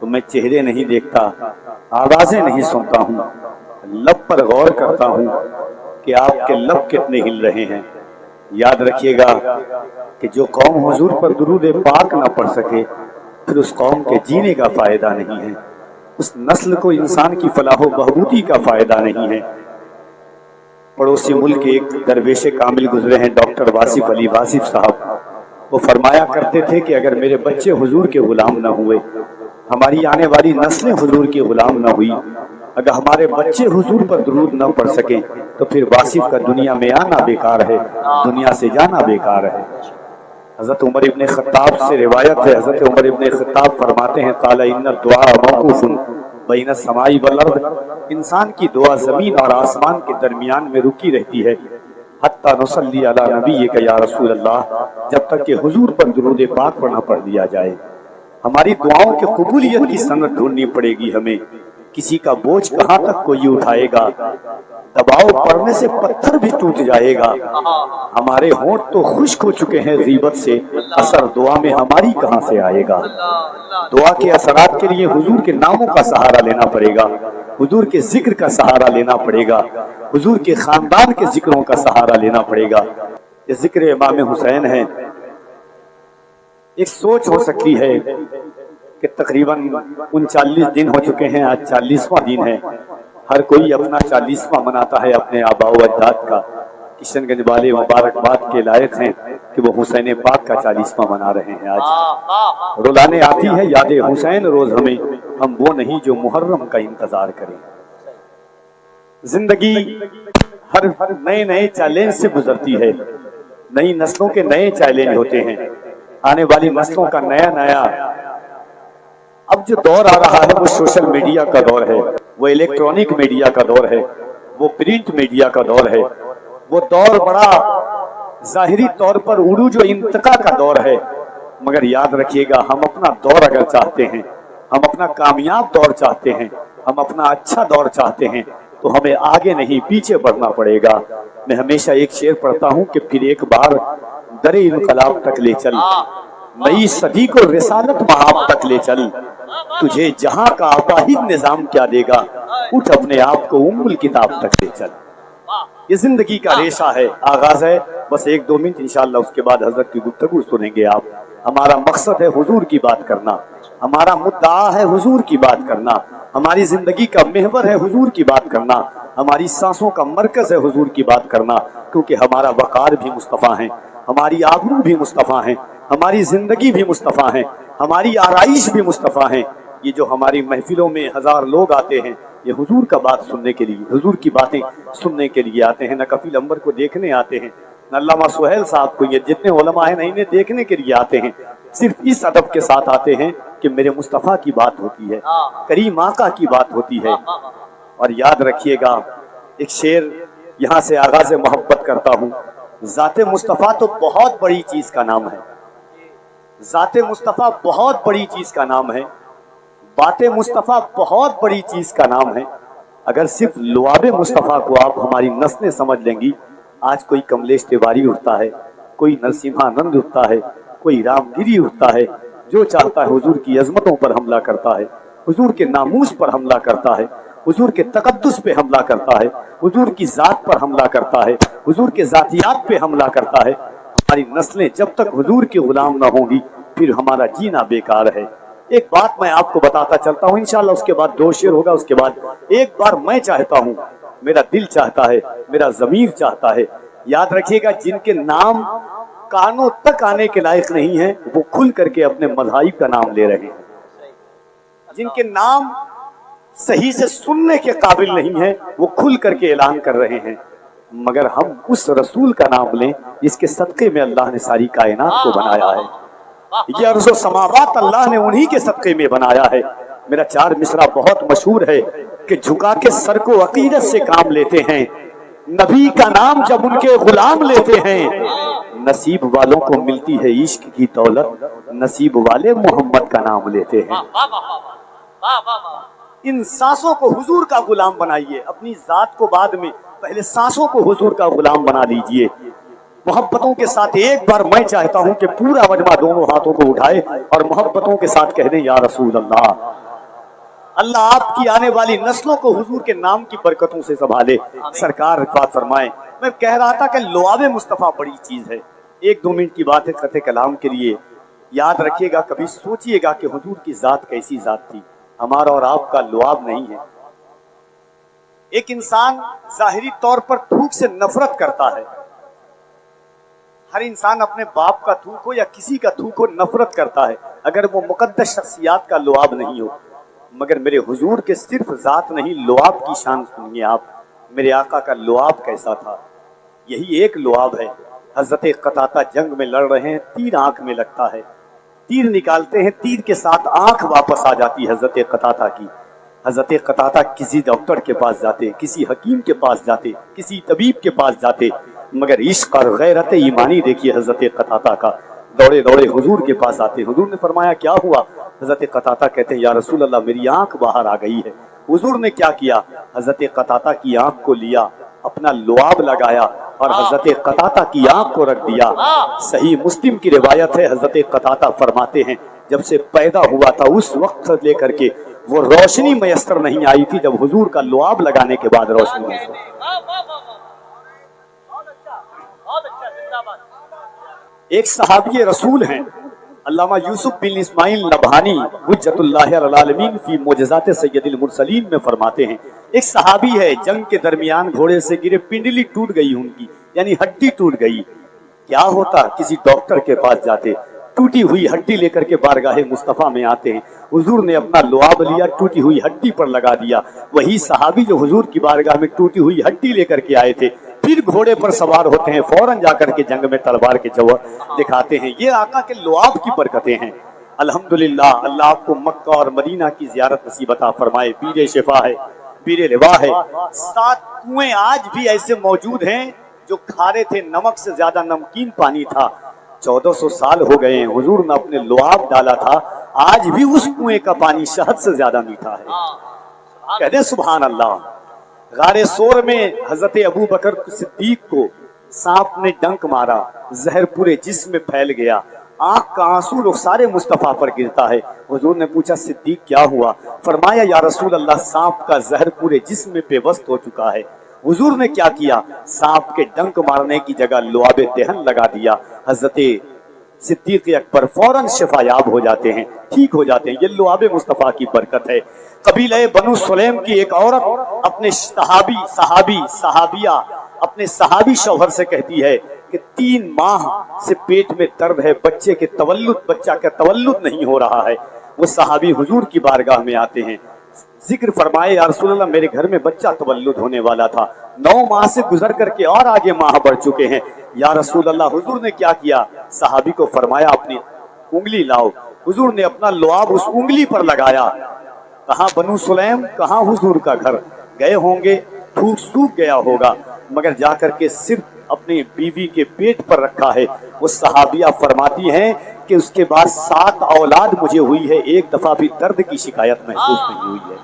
تو میں چہرے نہیں دیکھتا، آوازیں نہیں سنتا ہوں، لب پر غور کرتا ہوں کہ آپ کے لب کتنے ہل رہے ہیں۔ یاد رکھیے گا کہ جو قوم حضور پر درود پاک نہ پڑھ سکے پھر اس قوم کے جینے کا فائدہ نہیں ہے، اس نسل کو انسان کی فلاح و بہبودی کا فائدہ نہیں ہے۔ پڑوسی ملک ایک درویش کامل گزرے ہیں، ڈاکٹر واصف علی واصف صاحب، وہ فرمایا کرتے تھے کہ اگر میرے بچے حضور کے غلام نہ ہوئے، ہماری آنے والی نسلیں حضور کے غلام نہ ہوئی، اگر ہمارے بچے حضور پر درود نہ پڑھ سکیں تو پھر واصف کا دنیا میں آنا بیکار ہے، دنیا سے جانا بیکار ہے۔ حضرت عمر ابن خطاب سے روایت ہے، حضرت عمر ابن خطاب فرماتے ہیں قال ان الدعاء موقوف بین السماء والارض، انسان کی دعا زمین اور آسمان کے درمیان میں رکی رہتی ہے، حتی نصلی علی نبیک یا رسول اللہ، جب تک کہ حضور پر درود پاک پڑھنا پڑھ دیا جائے۔ ہماری دعاؤں کے قبولیت کی سند ڈھونڈنی پڑے گی ہمیں، کسی کا بوجھ کہاں تک کوئی اٹھائے گا، دباؤ پڑنے سے پتھر بھی ٹوٹ جائے گا۔ ہمارے ہونٹ تو خشک ہو چکے ہیں غیبت سے، اثر دعا میں ہماری کہاں سے آئے گا؟ دعا کے اثرات کے لیے حضور کے ناموں کا سہارا لینا پڑے گا، حضور کے ذکر کا سہارا لینا پڑے گا، حضور کے خاندان کے ذکروں کا سہارا لینا پڑے گا۔ یہ ذکر امام حسین ہے۔ ایک سوچ ہو سکتی ہے کہ تقریباً 39 دن ہو چکے ہیں، آج 40واں دن ہے، ہر کوئی اپنا 40واں مناتا ہے اپنے آباء و اجداد کا۔ کشن گنج والے مبارکباد کے لائق ہیں کہ وہ حسین پاک کا 40واں منا رہے ہیں آج۔ رلانے آتی ہے یاد حسین روز ہمیں، ہم وہ نہیں جو محرم کا انتظار کریں۔ زندگی ہر نئے نئے چیلنج سے گزرتی ہے، نئی نسلوں کے نئے چیلنج ہوتے ہیں، آنے والی نسلوں کا نیا اب جو دور آ رہا ہے وہ سوشل میڈیا کا دور ہے، وہ الیکٹرونک میڈیا کا دور ہے، وہ پرنٹ میڈیا کا دور ہے، وہ دور بڑا ظاہری طور پر عروج و انتقا کا دور ہے۔ مگر یاد رکھیے گا ہم اپنا دور اگر چاہتے ہیں، ہم اپنا کامیاب دور چاہتے ہیں، ہم اپنا اچھا دور چاہتے ہیں تو ہمیں آگے نہیں پیچھے بڑھنا پڑے گا۔ میں ہمیشہ ایک شعر پڑھتا ہوں کہ پھر ایک بار در انقلاب تک لے چل، نئی صدی کو رسالت مآب تک لے چل، تجھے جہاں کا واحد نظام کیا دے گا، اٹھ اپنے آپ کو ام الکتاب تک لے چل۔ یہ زندگی کا ریشہ ہے، آغاز ہے، بس 1-2 منٹ انشاءاللہ اس کے بعد حضرت کی گفتگو سنیں گے آپ۔ ہمارا مقصد ہے حضور کی بات کرنا، ہمارا مدعا ہے حضور کی بات کرنا، ہماری زندگی کا محور ہے حضور کی بات کرنا، ہماری سانسوں کا مرکز ہے حضور کی بات کرنا، کیونکہ ہمارا وقار بھی مصطفیٰ ہیں، ہماری آبرو بھی مصطفیٰ ہیں، ہماری زندگی بھی مصطفیٰ ہیں، ہماری آرائش بھی مصطفیٰ ہیں۔ یہ جو ہماری محفلوں میں 1000 لوگ آتے ہیں یہ حضور کا بات سننے کے لیے، حضور کی باتیں سننے کے لیے آتے ہیں، نہ کفیل انور کو دیکھنے آتے ہیں، نہ علامہ سہیل صاحب کو، یہ جتنے علماء ہیں نہ انہیں دیکھنے کے لیے آتے ہیں، صرف اس ادب کے ساتھ آتے ہیں کہ میرے مصطفیٰ کی بات ہوتی ہے، کریم آقا کی بات ہوتی ہے۔ اور یاد رکھیے گا ایک شعر یہاں سے آغاز محبت کرتا ہوں، ذات مصطفیٰ تو بہت بڑی چیز کا نام ہے، ذات مصطفیٰ بہت بڑی چیز کا نام ہے، بات مصطفیٰ بہت بڑی چیز کا نام ہے۔ اگر صرف لعاب مصطفیٰ کو آپ ہماری نسلیں سمجھ لیں گی، آج کوئی کملیش تیواری اٹھتا ہے، کوئی نرسمہانند اٹھتا ہے، کوئی رام گیری اٹھتا ہے، جو چاہتا ہے حضور کی عظمتوں پر حملہ کرتا ہے، حضور کے ناموس پر حملہ کرتا ہے، حضور کے تقدس پہ حملہ کرتا ہے، حضور کی ذات پر حملہ کرتا ہے، حضور کے ذاتیات پہ حملہ کرتا ہے۔ ہماری نسلیں جب تک حضور کے غلام نہ ہوں گی پھر ہمارا جینا بیکار ہے۔ ایک بات میں آپ کو بتاتا چلتا ہوں، انشاءاللہ اس کے بعد 2 شعر ہوگا، اس کے بعد ایک بار میں چاہتا ہوں، میرا دل چاہتا ہے، میرا ضمیر چاہتا ہے، یاد رکھیے گا جن کے نام کانوں تک آنے کے لائق نہیں ہیں وہ کھل کر کے اپنے مذاہب کا نام لے رہے ہیں، جن کے نام صحیح سے سننے کے قابل نہیں ہیں وہ کھل کر کے اعلان کر رہے ہیں، مگر ہم اس رسول کا نام لیں جس کے صدقے میں اللہ نے ساری کائنات کو بنایا ہے۔ یہ ارض و سماوات اللہ نے انہی کے صدقے میں بنایا ہے۔ میرا 4 مصرع بہت مشہور ہے کہ جھکا کے سر کو عقیدت سے کام لیتے ہیں، نبی کا نام جب ان کے غلام لیتے ہیں، نصیب والوں کو ملتی ہے عشق کی دولت، نصیب والے محمد کا نام لیتے ہیں۔ ان سانسوں کو حضور کا غلام بنائیے، اپنی ذات کو بعد میں، پہلے سانسوں کو حضور کا غلام بنا لیجئے۔ محبتوں کے ساتھ ایک بار میں چاہتا ہوں کہ پورا مجمع دونوں ہاتھوں کو اٹھائے اور محبتوں کے ساتھ کہہ دیں یا رسول اللہ، اللہ آپ کی آنے والی نسلوں کو حضور کے نام کی برکتوں سے سنبھالے. سرکار بات فرمائیں. میں کہہ رہا تھا کہ لعاب مصطفیٰ بڑی چیز ہے. 1-2 منٹ کی بات ہے قطع کلام کے لیے. یاد رکھیے گا, کبھی سوچئے گا کہ حضور کی ذات کیسی ذات تھی. ہمارا اور آپ کا لعاب نہیں ہے. ایک انسان ظاہری طور پر تھوک سے نفرت کرتا ہے. ہر انسان اپنے باپ کا تھوک ہو یا کسی کا تھوک ہو نفرت کرتا ہے, اگر وہ مقدس شخصیات کا لعاب نہیں ہو. مگر میرے حضور کے صرف ذات نہیں, لعاب کی شان سنیے آپ. میرے آقا کا لعاب کیسا تھا, یہی ایک لعاب ہے. حضرت قطادہ جنگ میں لڑ رہے ہیں, تیر آنکھ میں لگتا ہے, تیر نکالتے ہیں, تیر کے ساتھ آنکھ واپس آ جاتی ہے حضرت قطادہ کی. حضرت قطادہ کسی ڈاکٹر کے پاس جاتے, کسی حکیم کے پاس جاتے, کسی طبیب کے پاس جاتے, مگر عشق اور غیرت ایمانی دیکھیے حضرت قطادہ کا. دوڑے دوڑے حضور کے پاس آتے. حضور نے فرمایا کیا ہوا؟ حضرت قطادہ کہتے ہیں یا رسول اللہ میری آنکھ باہر آ گئی ہے. حضور نے کیا کیا؟ حضرت قطادہ کی آنکھ کو لیا, اپنا لعاب لگایا اور حضرت قطادہ کی آنکھ کو رکھ دیا. صحیح مسلم کی روایت ہے, حضرت قطادہ فرماتے ہیں جب سے پیدا ہوا تھا اس وقت سے لے کر کے وہ روشنی میسر نہیں آئی تھی جب حضور کا لعاب لگانے کے بعد روشنی میسر. ایک صحابی رسول ہیں علامہ یوسف بن اسماعیل نبہانی حجت اللہ علی العالمین فی معجزات سید المرسلین میں فرماتے ہیں, ایک صحابی ہے جنگ کے درمیان گھوڑے سے گرے, پنڈلی ٹوٹ گئی ان کی, یعنی ہڈی ٹوٹ گئی. کیا ہوتا؟ کسی ڈاکٹر کے پاس جاتے, ٹوٹی ہوئی ہڈی لے کر کے بارگاہ مصطفیٰ میں آتے ہیں. حضور نے اپنا لعاب لیا, ٹوٹی ہوئی ہڈی پر لگا دیا. وہی صحابی جو حضور کی بارگاہ میں ٹوٹی ہوئی ہڈی لے کر کے آئے تھے, پھر گھوڑے پر سوار ہوتے ہیں, فوراً جا کر کے جنگ میں تلوار کے جوہر دکھاتے ہیں. یہ آقا کے لعاب کی برکتیں ہیں. الحمدللہ اللہ آپ کو مکہ اور مدینہ کی زیارت نصیب عطا فرمائے. پیر شفا ہے, پیر لوا ہے. 7 کنویں آج بھی ایسے موجود ہیں جو کھارے تھے, نمک سے زیادہ نمکین پانی تھا. 1400 سال ہو گئے ہیں, حضور نے اپنے لعاب ڈالا تھا, آج بھی اس کنویں کا پانی شہد سے زیادہ میٹھا ہے. کہہ دیں سبحان اللہ. غار سور میں حضرت ابو بکر صدیق کو سانپ نے ڈنک مارا, زہر پورے جسم میں پھیل گیا, آنکھ کا آنسو رخسار مصطفیٰ پر گرتا ہے. حضور نے پوچھا صدیق کیا ہوا؟ فرمایا یا رسول اللہ سانپ کا زہر پورے جسم میں پیوست ہو چکا ہے. حضور نے کیا کیا؟ سانپ کے ڈنک مارنے کی جگہ لعاب دہن لگا دیا. حضرت صدیق اکبر فوراً شفا یاب ہو جاتے ہیں, ٹھیک ہو جاتے ہیں. یہ لعاب مصطفیٰ کی برکت ہے. قبیلہ بنو سلیم کی ایک عورت اپنے صحابیہ اپنے صحابی شوہر سے کہتی ہے کہ 3 ماہ سے پیٹ میں درد ہے, بچہ کا تولد نہیں ہو رہا ہے. وہ صحابی حضور کی بارگاہ میں آتے ہیں, ذکر فرمائے یا رسول اللہ میرے گھر میں بچہ تولد ہونے والا تھا, 9 ماہ سے گزر کر کے اور آگے ماہ بڑھ چکے ہیں. یا رسول اللہ, حضور نے کیا کیا؟ صحابی کو فرمایا اپنی انگلی لاؤ. حضور نے اپنا لعاب اس انگلی پر لگایا. کہاں بنو سلیم, کہاں حضور کا گھر. گئے ہوں گے, تھوک سوکھ گیا ہوگا, مگر جا کر کے صرف اپنی بیوی کے پیٹ پر رکھا ہے. وہ صحابیہ فرماتی ہیں کہ اس کے بعد 7 اولاد مجھے ہوئی ہے, ایک دفعہ بھی درد کی شکایت محسوس نہیں ہوئی ہے.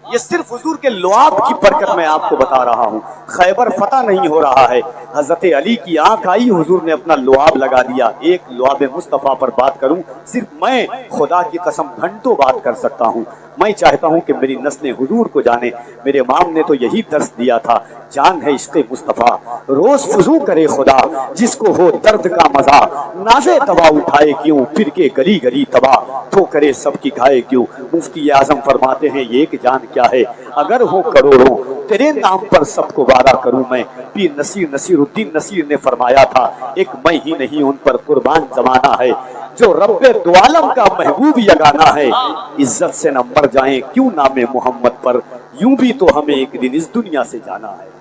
یہ صرف حضور کے لعاب کی برکت میں آپ کو بتا رہا ہوں. خیبر فتح نہیں ہو رہا ہے, حضرت علی کی آنکھ آئی, حضور نے اپنا لعاب لگا دیا. ایک لعاب مصطفیٰ پر بات کروں, صرف میں خدا کی قسم گھنٹوں بات کر سکتا ہوں. میں چاہتا ہوں کہ میری نسلیں حضور کو جانے. میرے امام نے تو یہی درس دیا تھا, جان ہے عشق مصطفیٰ روز فضو کرے خدا, جس کو ہو درد کا مزہ, نازے دوا اٹھائے کیوں, پھر کے گلی گلی تباہ, تو کرے سب کی کھائے کیوں. مفتی اعظم فرماتے ہیں یہ ایک جان کیا ہے, اگر ہو کروڑوں تیرے نام پر سب کو وعدہ کروں میں. پیر نصیر الدین نصیر نے فرمایا تھا ایک میں ہی نہیں ان پر قربان زمانہ ہے, جو رب دو عالم کا محبوب یگانا ہے. عزت سے نہ مر جائیں کیوں نام محمد پر, یوں بھی تو ہمیں ایک دن اس دنیا سے جانا ہے.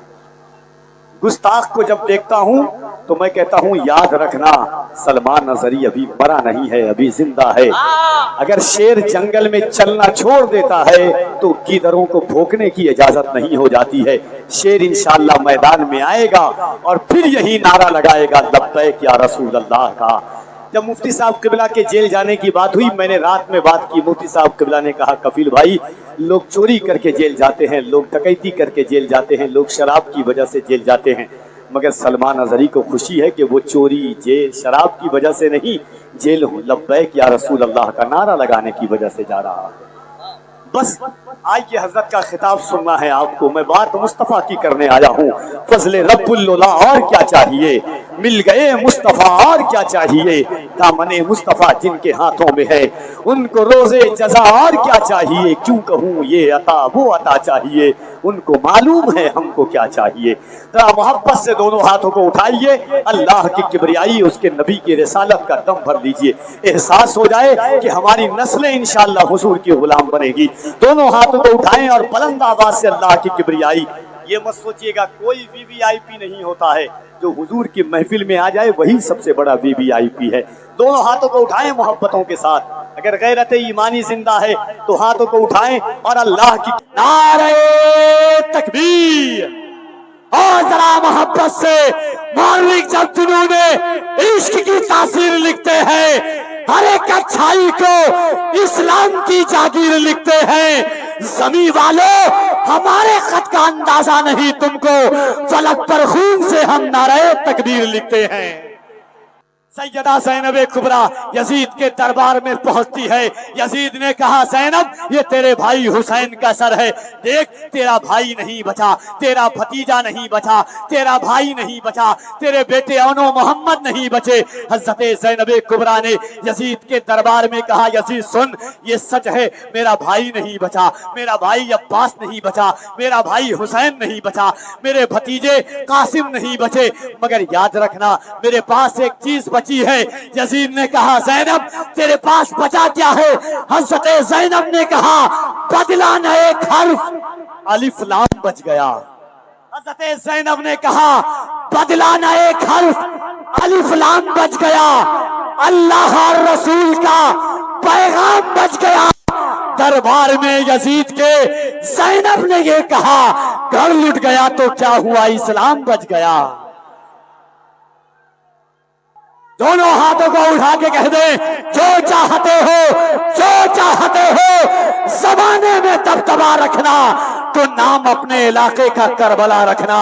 گستاخ کو جب دیکھتا ہوں تو میں کہتا ہوں یاد رکھنا سلمان نظری ابھی مرا نہیں ہے, ابھی زندہ ہے. اگر شیر جنگل میں چلنا چھوڑ دیتا ہے تو گیدڑوں کو بھونکنے کی اجازت نہیں ہو جاتی ہے. شیر انشاءاللہ میدان میں آئے گا اور پھر یہی نعرہ لگائے گا لبیک یا رسول اللہ کا. جب مفتی صاحب قبلہ کے جیل جانے کی بات ہوئی, میں نے رات میں بات کی, مفتی صاحب قبلہ نے کہا کفیل بھائی لوگ چوری کر کے جیل جاتے ہیں, لوگ ڈکیتی کر کے جیل جاتے ہیں, لوگ شراب کی وجہ سے جیل جاتے ہیں, مگر سلمان اظہری کو خوشی ہے کہ وہ چوری جیل شراب کی وجہ سے نہیں, جیل لبیک یا رسول اللہ کا نعرہ لگانے کی وجہ سے جا رہا ہے. بس آئیے حضرت کا خطاب سننا ہے آپ کو. میں بات مصطفیٰ کی کرنے آیا ہوں. فضل رب اللہ اور کیا چاہیے, مل گئے مصطفیٰ اور کیا چاہیے. دامن مصطفیٰ جن کے ہاتھوں میں ہے ان کو روزے جزا اور کیا چاہیے. کیوں کہوں یہ عطا وہ عطا چاہیے, ان کو معلوم ہے ہم کو کیا چاہیے. ذرا محبت سے دونوں ہاتھوں کو اٹھائیے, اللہ کی کبریائی اس کے نبی کی رسالت کا دم بھر لیجئے. احساس ہو جائے کہ ہماری نسلیں انشاءاللہ حضور کی غلام بنے گی. دونوں ہاتھوں کو اٹھائیں اور بلند آواز سے اللہ کی کبریائی. یہ مت سوچئے گا کوئی وی وی آئی پی نہیں ہوتا ہے, جو حضور کی محفل میں آ جائے وہی سب سے بڑا وی وی آئی پی ہے. دونوں ہاتھوں کو اٹھائیں محبتوں کے ساتھ. اگر غیرت ایمانی زندہ ہے تو ہاتھوں کو اٹھائیں اور اللہ کی نعرہ تکبیر. اور ذرا محبت سے مولوی جب جنوں نے عشق کی تاثیر لکھتے ہیں, ہر ایک اچھائی کو اسلام کی جاگیر لکھتے ہیں. زمین والوں ہمارے خط کا اندازہ نہیں تم کو, فلک پر خون سے ہم نعرہ تکبیر لکھتے ہیں. سیدہ زینب کبریٰ یزید کے دربار میں پہنچتی ہے. یزید نے کہا زینب یہ تیرے بھائی حسین کا سر ہے, دیکھ تیرا بھائی نہیں بچا, تیرا بھتیجا نہیں بچا, تیرا بھائی نہیں بچا, تیرے بیٹے اونو محمد نہیں بچے. حضرت زینب کبریٰ نے یزید کے دربار میں کہا یزید سن, یہ سچ ہے میرا بھائی نہیں بچا, میرا بھائی عباس نہیں بچا, میرا بھائی حسین نہیں بچا, میرے بھتیجے قاسم نہیں بچے, مگر یاد رکھنا میرے پاس ایک چیز بچی ہے. یزید نے کہا زینب تیرے پاس بچا کیا ہے؟ حضرت زینب نے کہا بدلا نہ ایک حرف, الف لام بچ گیا. حضرت زینب نے کہا بدلا نہ ایک حرف, الف لام بچ گیا. اللہ اور رسول کا پیغام بچ گیا. دربار میں یزید کے زینب نے یہ کہا گھر لٹ گیا تو کیا ہوا, اسلام بچ گیا. دونوں ہاتھوں کو اٹھا کے کہہ دیں جو چاہتے ہو, جو چاہتے ہو. زمانے میں دبدبا رکھنا تو نام اپنے علاقے کا کربلا رکھنا.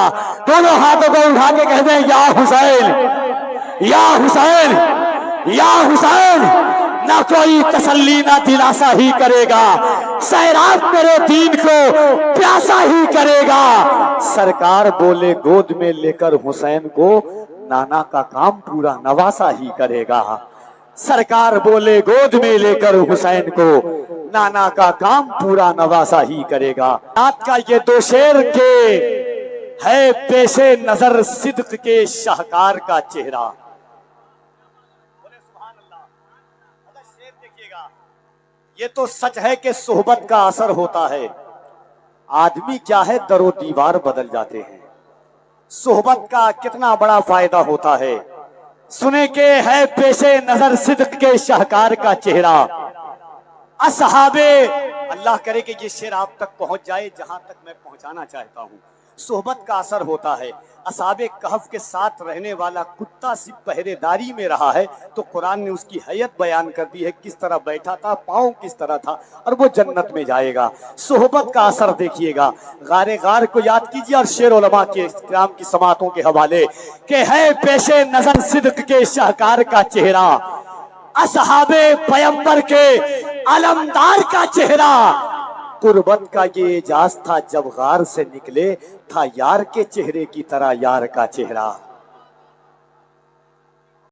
دونوں ہاتھوں کو اٹھا کے کہہ دیں یا حسین, یا حسین, یا حسین. نہ کوئی تسلی نہ دلاسا ہی کرے گا, سیراب میرے دین کو پیاسا ہی کرے گا. سرکار بولے گود میں لے کر حسین کو نانا کا کام پورا نواسا ہی کرے گا. سرکار بولے گود میں لے کر حسین کو نانا کا کام پورا نواسا ہی کرے گا. نعت کا یہ دو شعر کے ہے پیش نظر صدق کے شاہکار کا چہرہ. یہ تو سچ ہے کہ صحبت کا اثر ہوتا ہے. آدمی کیا ہے در و دیوار بدل جاتے ہیں. صحبت کا کتنا بڑا فائدہ ہوتا ہے. سنے کہ ہے پیش نظر صدق کے شاہکار کا چہرہ. اصحاب اللہ کرے کہ یہ شعر آپ تک پہنچ جائے جہاں تک میں پہنچانا چاہتا ہوں. صحبت کا اثر ہوتا ہے. اصحاب کہف کے ساتھ رہنے والا کتا صرف پہرے داری میں رہا ہے تو قرآن نے اس کی حیت بیان کر دی ہے, کس طرح بیٹھا تھا, پاؤں کس طرح تھا, اور وہ جنت میں جائے گا. صحبت کا اثر دیکھیے گا. غار کو یاد کیجیے اور شعر علماء کے کرام کی سماعتوں کے حوالے کہ ہے پیش نظر صدق کے شاہکار کا چہرہ, اصحاب پیمبر کے علمدار کا چہرہ. قربت کا یہ اعجاز تھا جب غار سے نکلے, تھا یار کے چہرے کی طرح یار کا چہرہ.